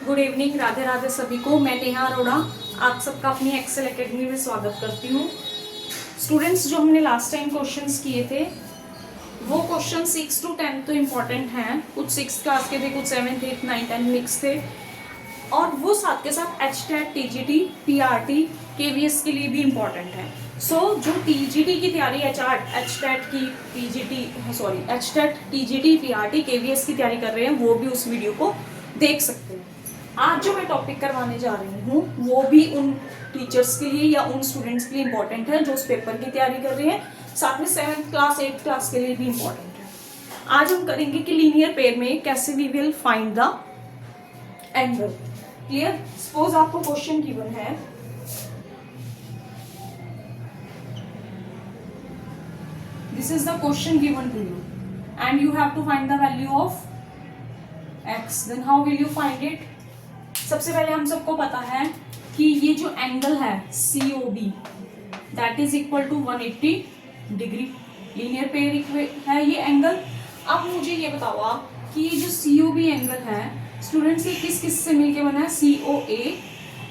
Good evening, Radhe Radhe सभी को। मैं नेहा अरोड़ा आप सबका अपनी एक्सेल एकेडमी में स्वागत करती हूँ। स्टूडेंट्स, जो हमने लास्ट टाइम क्वेश्चंस किए थे वो क्वेश्चन 6 to 10 तो इम्पॉर्टेंट हैं। कुछ 6 क्लास के थे, कुछ 7th 8th 9th 10 मिक्स थे, और वो साथ के साथ HTET TGT PRT KVS के लिए भी इम्पॉर्टेंट है। जो TGT की तैयारी HTET की HTET TGT PRT KVS की तैयारी कर रहे हैं वो भी उस वीडियो को देख सकते हैं। आज जो मैं टॉपिक करवाने जा रही हूँ वो भी उन टीचर्स के लिए या उन स्टूडेंट्स के लिए इम्पोर्टेंट है जो उस पेपर की तैयारी कर रहे हैं, साथ में 7th क्लास 8th क्लास के लिए भी इम्पोर्टेंट है। आज हम करेंगे कि लीनियर पेयर में कैसे we will find the angle. Clear? Suppose आपको क्वेश्चन गिवन है, this is the question given to you and you have to find the value of x। Then how will you find it? सबसे पहले हम सबको पता है कि ये जो एंगल है COB that is equal to 180 degree. Linear pair है ये एंगल। अब मुझे ये बताओ आप कि ये जो COB एंगल है स्टूडेंट्स ये किस किस से मिलके बना है? COA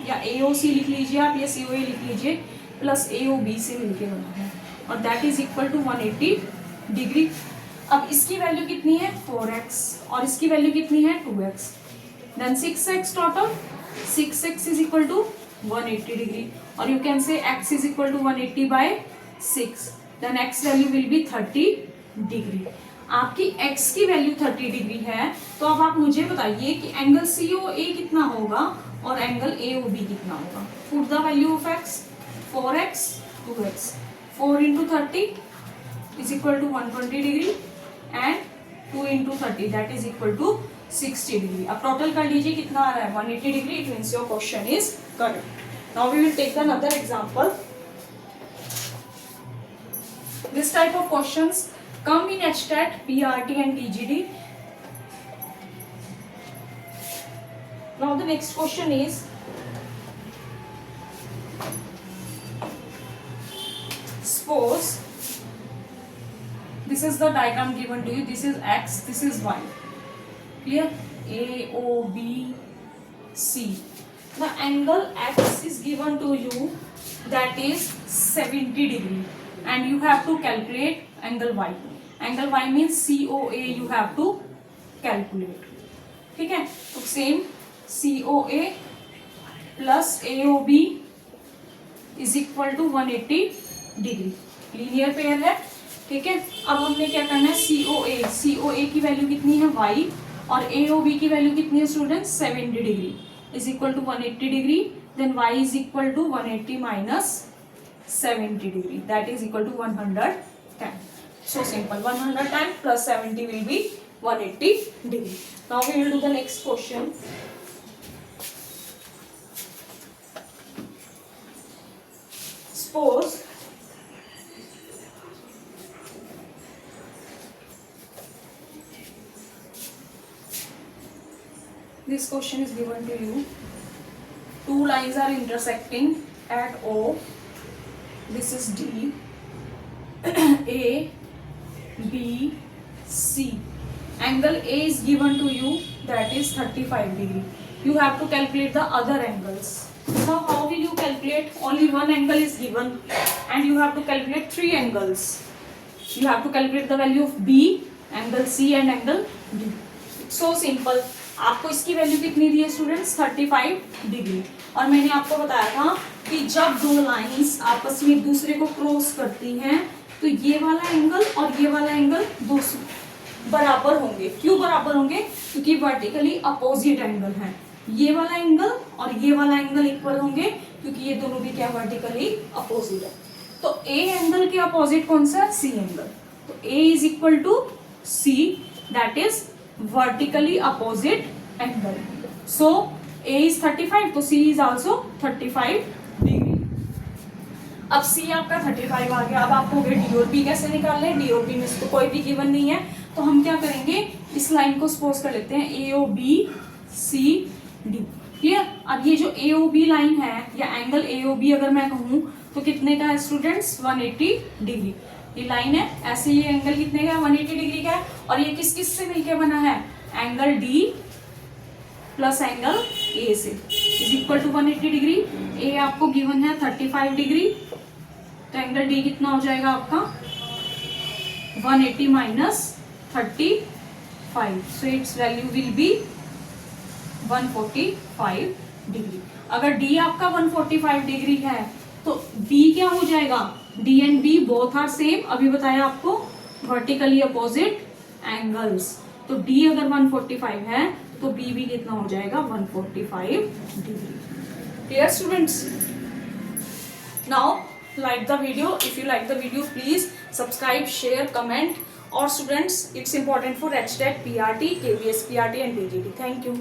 या AOC लिख लीजिए आप, या COA लिख लीजिए, प्लस AOB से मिलके बना है, और that is equal to 180 degree. अब इसकी वैल्यू कितनी है? 4x, और इसकी वैल्यू कितनी है? 2x। Then 6x total, 6x is equal to 180 degree, और you can say x is equal to 180 by 6। Then x value will be 30 degree. आपकी x की वैल्यू 30 डिग्री है, तो अब आप मुझे बताइए कि एंगल COA कितना होगा और एंगल AOB कितना होगा। Put the value of x, 4x 2x, 4 into 30 is equal to 120 degree and 2 into 30 that is equal to 60 degree. अब टोटल कर लीजिए कितना आ रहा है? 180 degree. It means your question is correct. Now we will take another example. This type of questions come in HTET PRT and TGT। now the next question is, suppose this is the diagram given to you, this is x, this is y, clear? AOBC, the angle x is given to you that is 70 degree and you have to calculate angle y। angle y means COA you have to calculate। ठीक है, तो same COA plus AOB is equal to 180 degree. Linear pair है, ठीक है। अब हमने क्या करना है? COA की वैल्यू कितनी है? y, और AOB की वैल्यू कितनी है students? 70 degree is equal to 180 degree. Then y is equal to 180 minus 70 degree that is equal to 110। so simple, 110 plus 70 will be 180 degree। now we will do the next question। suppose this question is given to you, two lines are intersecting at O, this is D, A B C, angle A is given to you that is 35 degree। you have to calculate the other angles। now how will you calculate? only one angle is given and you have to calculate 3 angles। you have to calculate the value of B, angle C and angle D। so simple। आपको इसकी value कितनी दी है students? 35 degree. और मैंने आपको बताया था कि जब दो लाइंस आपस में एक दूसरे को क्रॉस करती हैं तो ये वाला एंगल और ये वाला एंगल दोनों बराबर होंगे। क्यों बराबर होंगे? क्योंकि वर्टिकली अपोजिट एंगल है। ये वाला एंगल और ये वाला एंगल इक्वल होंगे क्योंकि ये दोनों भी क्या वर्टिकली अपोजिट है। तो ए एंगल के अपोजिट कौन सा? C angle. तो A is equal to C that is vertically opposite angle. So A is 35 तो सी इज आल्सो 35 डिग्री। अब C आपका 35 आ गया। अब आप कहोगे डी और बी कैसे निकाल लें? डी और बी में इसको कोई भी गिवन नहीं है, तो हम क्या करेंगे? इस लाइन को सपोज कर लेते हैं AOBCD। क्लियर? अब ये जो AOB लाइन है या एंगल AOB अगर मैं कहूँ तो कितने का है स्टूडेंट्स? 180 डिग्री। ये लाइन है, ऐसे ये एंगल कितने का है? 180 डिग्री का है। और ये किस किस से मिलके बना है? Angle D plus angle A से इज इक्वल टू 180 डिग्री। ए आपको गिवन है 35 डिग्री, तो एंगल डी कितना हो जाएगा आपका 180 minus 35, so its value will be 145 degree. अगर डी आपका 145 डिग्री है तो बी क्या हो जाएगा, D and B both are same, अभी बताया आपको वर्टिकली अपोजिट एंगल्स, तो डी अगर 145 है तो बी भी कितना हो जाएगा 145 degree. Clear students? Now like the video. If you like the video, please subscribe, share, comment. Or students, it's important for HTET, PRT, KVS, PRT and PGT. Thank you.